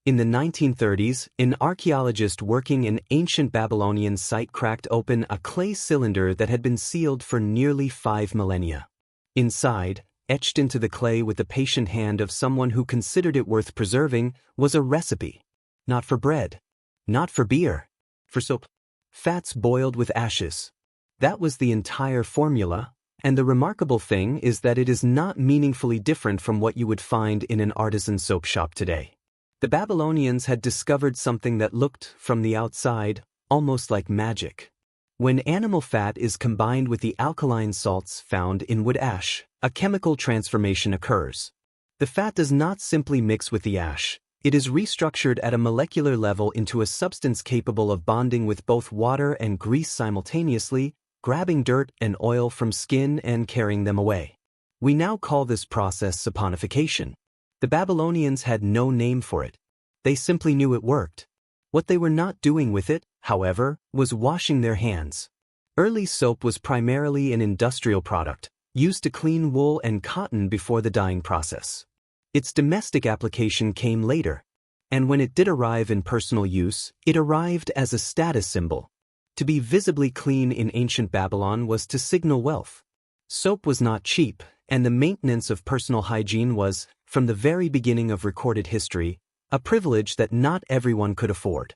In the 1930s, an archaeologist working in ancient Babylonian site cracked open a clay cylinder that had been sealed for nearly 5 millennia. Inside, etched into the clay with the patient hand of someone who considered it worth preserving, was a recipe. Not for bread. Not for beer. For soap. Fats boiled with ashes. That was the entire formula, and the remarkable thing is that it is not meaningfully different from what you would find in an artisan soap shop today. The Babylonians had discovered something that looked, from the outside, almost like magic. When animal fat is combined with the alkaline salts found in wood ash, a chemical transformation occurs. The fat does not simply mix with the ash. It is restructured at a molecular level into a substance capable of bonding with both water and grease simultaneously, grabbing dirt and oil from skin and carrying them away. We now call this process saponification. The Babylonians had no name for it. They simply knew it worked. What they were not doing with it, however, was washing their hands. Early soap was primarily an industrial product, used to clean wool and cotton before the dyeing process. Its domestic application came later, and when it did arrive in personal use, it arrived as a status symbol. To be visibly clean in ancient Babylon was to signal wealth. Soap was not cheap, and the maintenance of personal hygiene was, from the very beginning of recorded history, a privilege that not everyone could afford.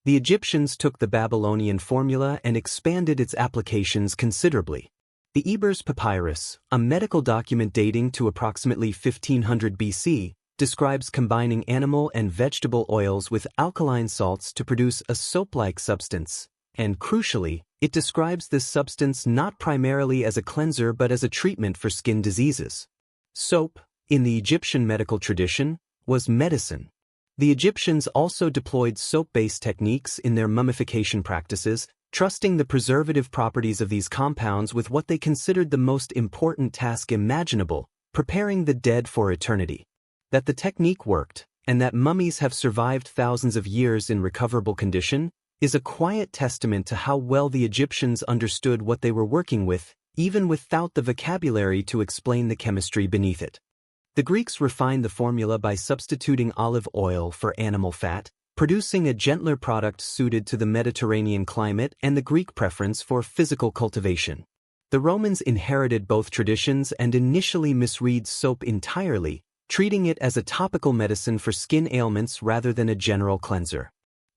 The Egyptians took the Babylonian formula and expanded its applications considerably. The Ebers Papyrus, a medical document dating to approximately 1500 BC, describes combining animal and vegetable oils with alkaline salts to produce a soap-like substance, and crucially, it describes this substance not primarily as a cleanser but as a treatment for skin diseases. Soap, in the Egyptian medical tradition, was medicine. The Egyptians also deployed soap-based techniques in their mummification practices, trusting the preservative properties of these compounds with what they considered the most important task imaginable, preparing the dead for eternity. That the technique worked, and that mummies have survived thousands of years in recoverable condition, is a quiet testament to how well the Egyptians understood what they were working with, even without the vocabulary to explain the chemistry beneath it. The Greeks refined the formula by substituting olive oil for animal fat, producing a gentler product suited to the Mediterranean climate and the Greek preference for physical cultivation. The Romans inherited both traditions and initially misread soap entirely, treating it as a topical medicine for skin ailments rather than a general cleanser.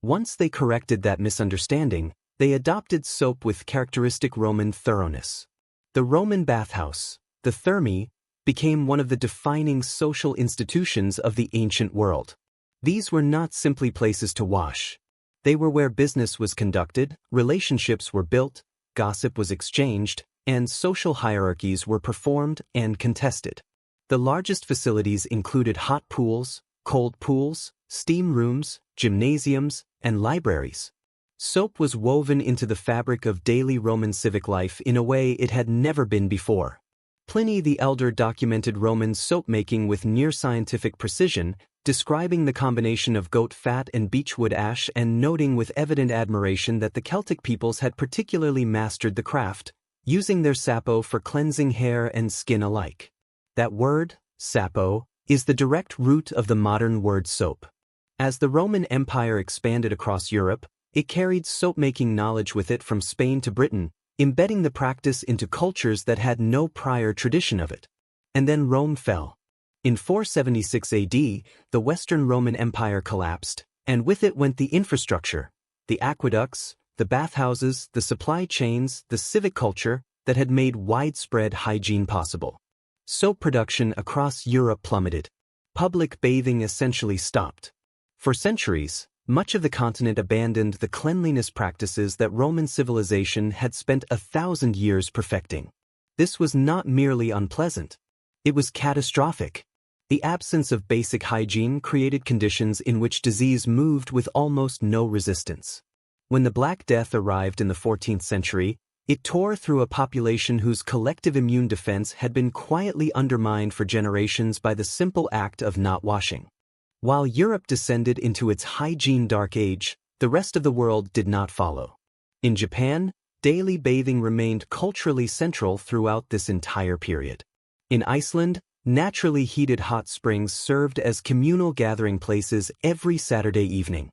Once they corrected that misunderstanding, they adopted soap with characteristic Roman thoroughness. The Roman bathhouse, the thermae, became one of the defining social institutions of the ancient world. These were not simply places to wash. They were where business was conducted, relationships were built, gossip was exchanged, and social hierarchies were performed and contested. The largest facilities included hot pools, cold pools, steam rooms, gymnasiums, and libraries. Soap was woven into the fabric of daily Roman civic life in a way it had never been before. Pliny the Elder documented Roman soap-making with near-scientific precision, describing the combination of goat fat and beechwood ash and noting with evident admiration that the Celtic peoples had particularly mastered the craft, using their sapo for cleansing hair and skin alike. That word, sapo, is the direct root of the modern word soap. As the Roman Empire expanded across Europe, it carried soap-making knowledge with it from Spain to Britain, embedding the practice into cultures that had no prior tradition of it. And then Rome fell. In 476 AD, the Western Roman Empire collapsed, and with it went the infrastructure, the aqueducts, the bathhouses, the supply chains, the civic culture that had made widespread hygiene possible. Soap production across Europe plummeted. Public bathing essentially stopped. For centuries, much of the continent abandoned the cleanliness practices that Roman civilization had spent 1,000 years perfecting. This was not merely unpleasant. It was catastrophic. The absence of basic hygiene created conditions in which disease moved with almost no resistance. When the Black Death arrived in the 14th century, it tore through a population whose collective immune defense had been quietly undermined for generations by the simple act of not washing. While Europe descended into its hygiene dark age, the rest of the world did not follow. In Japan, daily bathing remained culturally central throughout this entire period. In Iceland, Naturally heated hot springs served as communal gathering places every Saturday evening.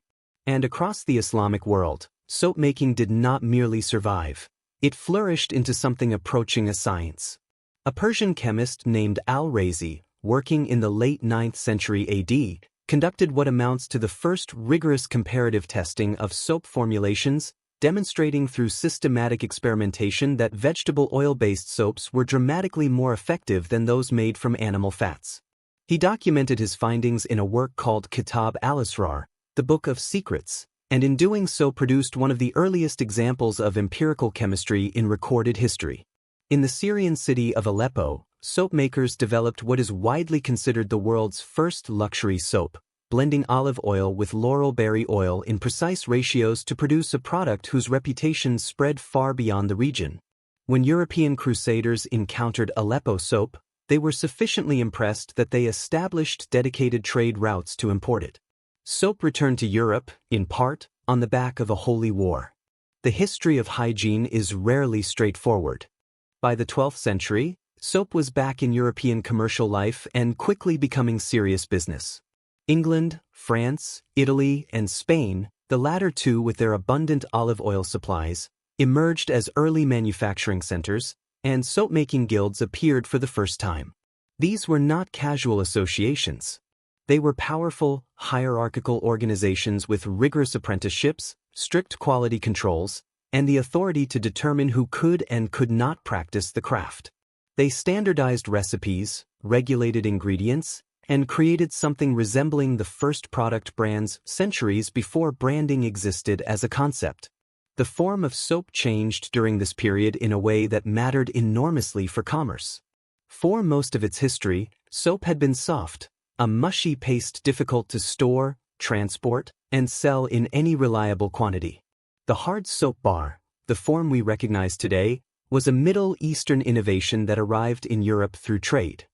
And across the Islamic world, soap-making did not merely survive. It flourished into something approaching a science. A Persian chemist named Al-Razi, working in the late 9th century AD, conducted what amounts to the first rigorous comparative testing of soap formulations, demonstrating through systematic experimentation that vegetable oil-based soaps were dramatically more effective than those made from animal fats. He documented his findings in a work called Kitab al-Asrar, the Book of Secrets, and in doing so produced one of the earliest examples of empirical chemistry in recorded history. In the Syrian city of Aleppo, soap makers developed what is widely considered the world's first luxury soap, blending olive oil with laurel berry oil in precise ratios to produce a product whose reputation spread far beyond the region. When European crusaders encountered Aleppo soap, they were sufficiently impressed that they established dedicated trade routes to import it. Soap returned to Europe, in part, on the back of a holy war. The history of hygiene is rarely straightforward. By the 12th century, soap was back in European commercial life and quickly becoming serious business. England, France, Italy, and Spain, the latter two with their abundant olive oil supplies, emerged as early manufacturing centers, and soap-making guilds appeared for the first time. These were not casual associations. They were powerful, hierarchical organizations with rigorous apprenticeships, strict quality controls, and the authority to determine who could and could not practice the craft. They standardized recipes, regulated ingredients, and created something resembling the first product brands centuries before branding existed as a concept. The form of soap changed during this period in a way that mattered enormously for commerce. For most of its history, soap had been soft, a mushy paste difficult to store, transport, and sell in any reliable quantity. The hard soap bar, the form we recognize today, was a Middle Eastern innovation that arrived in Europe through trade.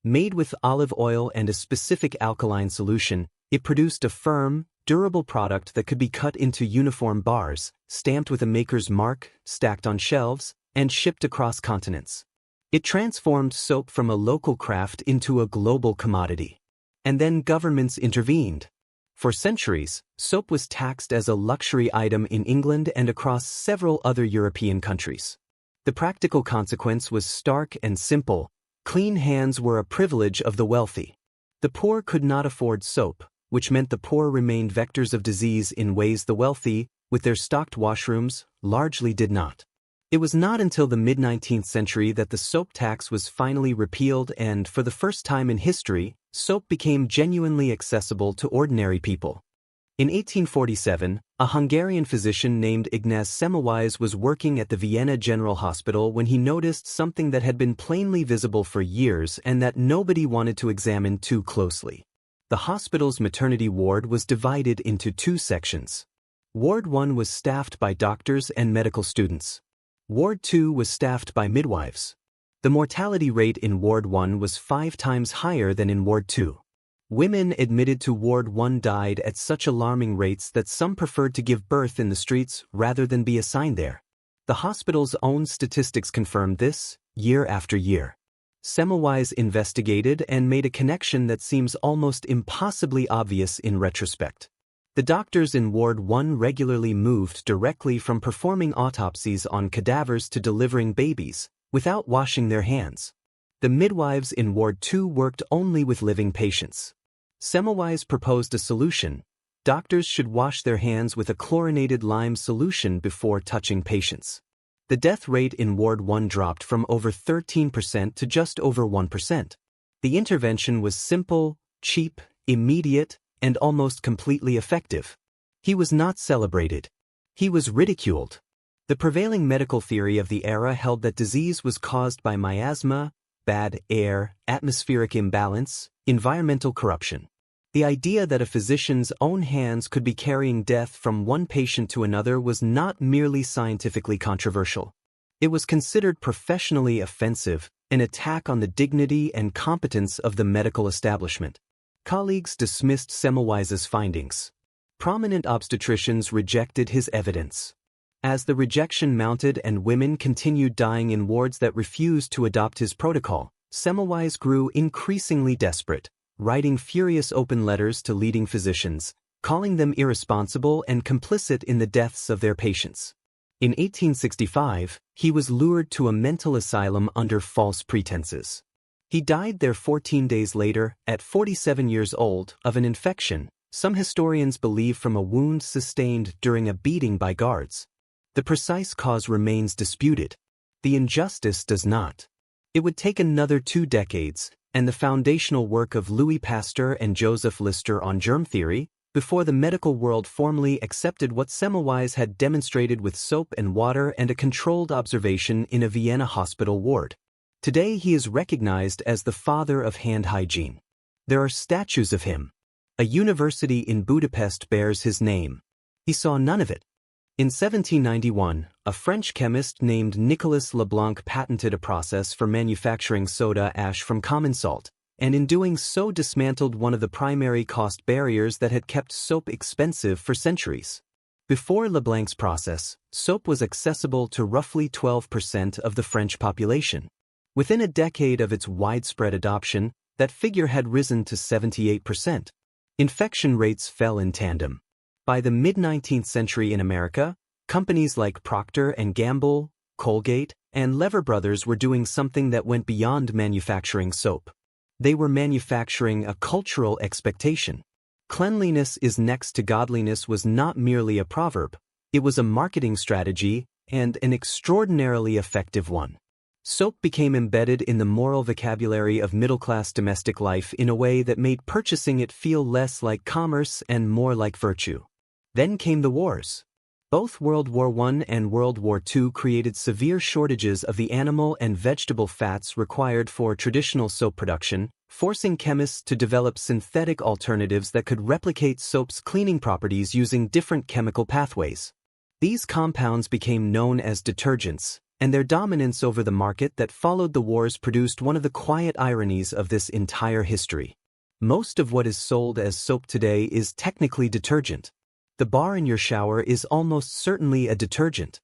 Made with olive oil and a specific alkaline solution, it produced a firm, durable product that could be cut into uniform bars, stamped with a maker's mark, stacked on shelves, and shipped across continents. It transformed soap from a local craft into a global commodity. And then governments intervened. For centuries, soap was taxed as a luxury item in England and across several other European countries. The practical consequence was stark and simple. Clean hands were a privilege of the wealthy. The poor could not afford soap, which meant the poor remained vectors of disease in ways the wealthy, with their stocked washrooms, largely did not. It was not until the mid-19th century that the soap tax was finally repealed and, for the first time in history, soap became genuinely accessible to ordinary people. In 1847, a Hungarian physician named Ignaz Semmelweis was working at the Vienna General Hospital when he noticed something that had been plainly visible for years and that nobody wanted to examine too closely. The hospital's maternity ward was divided into two sections. Ward 1 was staffed by doctors and medical students. Ward 2 was staffed by midwives. The mortality rate in Ward 1 was 5 times higher than in Ward 2. Women admitted to Ward 1 died at such alarming rates that some preferred to give birth in the streets rather than be assigned there. The hospital's own statistics confirmed this, year after year. Semmelweis investigated and made a connection that seems almost impossibly obvious in retrospect. The doctors in Ward 1 regularly moved directly from performing autopsies on cadavers to delivering babies, without washing their hands. The midwives in Ward 2 worked only with living patients. Semmelweis proposed a solution. Doctors should wash their hands with a chlorinated lime solution before touching patients. The death rate in Ward 1 dropped from over 13% to just over 1%. The intervention was simple, cheap, immediate, and almost completely effective. He was not celebrated. He was ridiculed. The prevailing medical theory of the era held that disease was caused by miasma, bad air, atmospheric imbalance, environmental corruption. The idea that a physician's own hands could be carrying death from one patient to another was not merely scientifically controversial. It was considered professionally offensive, an attack on the dignity and competence of the medical establishment. Colleagues dismissed Semmelweis's findings. Prominent obstetricians rejected his evidence. As the rejection mounted and women continued dying in wards that refused to adopt his protocol, Semmelweis grew increasingly desperate, writing furious open letters to leading physicians, calling them irresponsible and complicit in the deaths of their patients. In 1865, he was lured to a mental asylum under false pretenses. He died there 14 days later, at 47 years old, of an infection, some historians believe from a wound sustained during a beating by guards. The precise cause remains disputed. The injustice does not. It would take another 2 decades, and the foundational work of Louis Pasteur and Joseph Lister on germ theory, before the medical world formally accepted what Semmelweis had demonstrated with soap and water and a controlled observation in a Vienna hospital ward. Today he is recognized as the father of hand hygiene. There are statues of him. A university in Budapest bears his name. He saw none of it. In 1791, a French chemist named Nicolas Leblanc patented a process for manufacturing soda ash from common salt, and in doing so dismantled one of the primary cost barriers that had kept soap expensive for centuries. Before Leblanc's process, soap was accessible to roughly 12% of the French population. Within a decade of its widespread adoption, that figure had risen to 78%. Infection rates fell in tandem. By the mid-19th century in America, companies like Procter & Gamble, Colgate, and Lever Brothers were doing something that went beyond manufacturing soap. They were manufacturing a cultural expectation. Cleanliness is next to godliness was not merely a proverb, it was a marketing strategy, and an extraordinarily effective one. Soap became embedded in the moral vocabulary of middle-class domestic life in a way that made purchasing it feel less like commerce and more like virtue. Then came the wars. Both World War I and World War II created severe shortages of the animal and vegetable fats required for traditional soap production, forcing chemists to develop synthetic alternatives that could replicate soap's cleaning properties using different chemical pathways. These compounds became known as detergents, and their dominance over the market that followed the wars produced one of the quiet ironies of this entire history. Most of what is sold as soap today is technically detergent. The bar in your shower is almost certainly a detergent.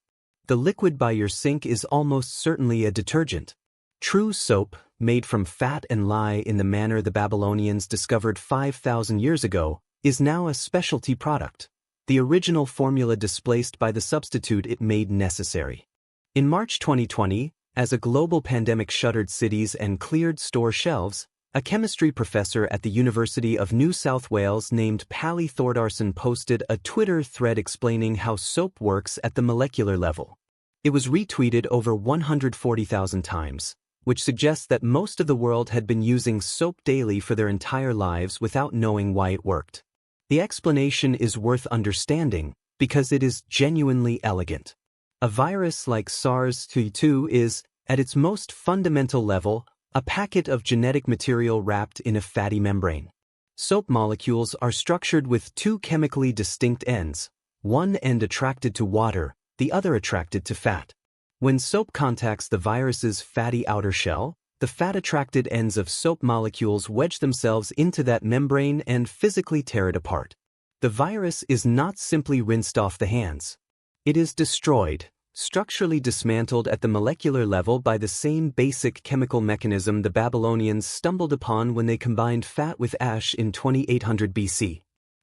The liquid by your sink is almost certainly a detergent. True soap, made from fat and lye in the manner the Babylonians discovered 5,000 years ago, is now a specialty product, the original formula displaced by the substitute it made necessary. In March 2020, as a global pandemic shuttered cities and cleared store shelves, a chemistry professor at the University of New South Wales named Pally Thordarson posted a Twitter thread explaining how soap works at the molecular level. It was retweeted over 140,000 times, which suggests that most of the world had been using soap daily for their entire lives without knowing why it worked. The explanation is worth understanding because it is genuinely elegant. A virus like SARS-CoV-2 is, at its most fundamental level, a packet of genetic material wrapped in a fatty membrane. Soap molecules are structured with 2 chemically distinct ends, one end attracted to water, the other attracted to fat. When soap contacts the virus's fatty outer shell, the fat-attracted ends of soap molecules wedge themselves into that membrane and physically tear it apart. The virus is not simply rinsed off the hands. It is destroyed, structurally dismantled at the molecular level by the same basic chemical mechanism the Babylonians stumbled upon when they combined fat with ash in 2800 BC.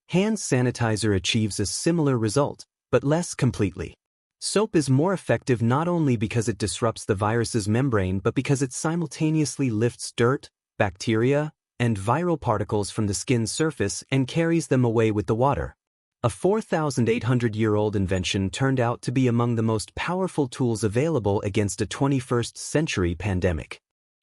Hand sanitizer achieves a similar result, but less completely. Soap is more effective not only because it disrupts the virus's membrane but because it simultaneously lifts dirt, bacteria, and viral particles from the skin's surface and carries them away with the water. A 4,800-year-old invention turned out to be among the most powerful tools available against a 21st century pandemic.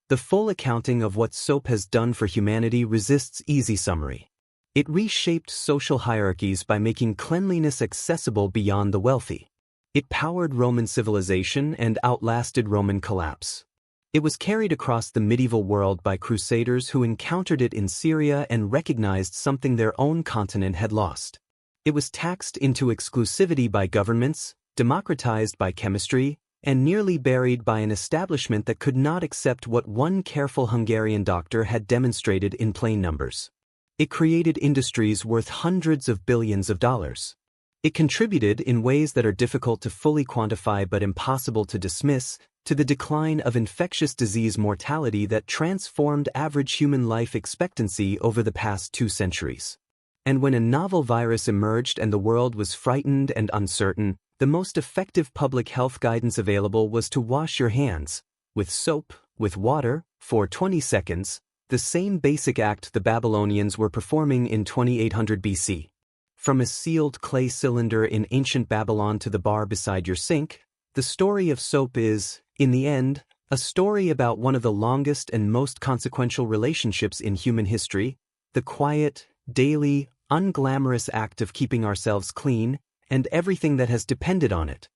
The full accounting of what soap has done for humanity resists easy summary. It reshaped social hierarchies by making cleanliness accessible beyond the wealthy. It powered Roman civilization and outlasted Roman collapse. It was carried across the medieval world by crusaders who encountered it in Syria and recognized something their own continent had lost. It was taxed into exclusivity by governments, democratized by chemistry, and nearly buried by an establishment that could not accept what one careful Hungarian doctor had demonstrated in plain numbers. It created industries worth hundreds of billions of dollars. It contributed in ways that are difficult to fully quantify but impossible to dismiss to the decline of infectious disease mortality that transformed average human life expectancy over the past 2 centuries. And when a novel virus emerged and the world was frightened and uncertain, the most effective public health guidance available was to wash your hands, with soap, with water, for 20 seconds, the same basic act the Babylonians were performing in 2800 BC. From a sealed clay cylinder in ancient Babylon to the bar beside your sink, the story of soap is, in the end, a story about one of the longest and most consequential relationships in human history, the quiet, daily, unglamorous act of keeping ourselves clean, and everything that has depended on it,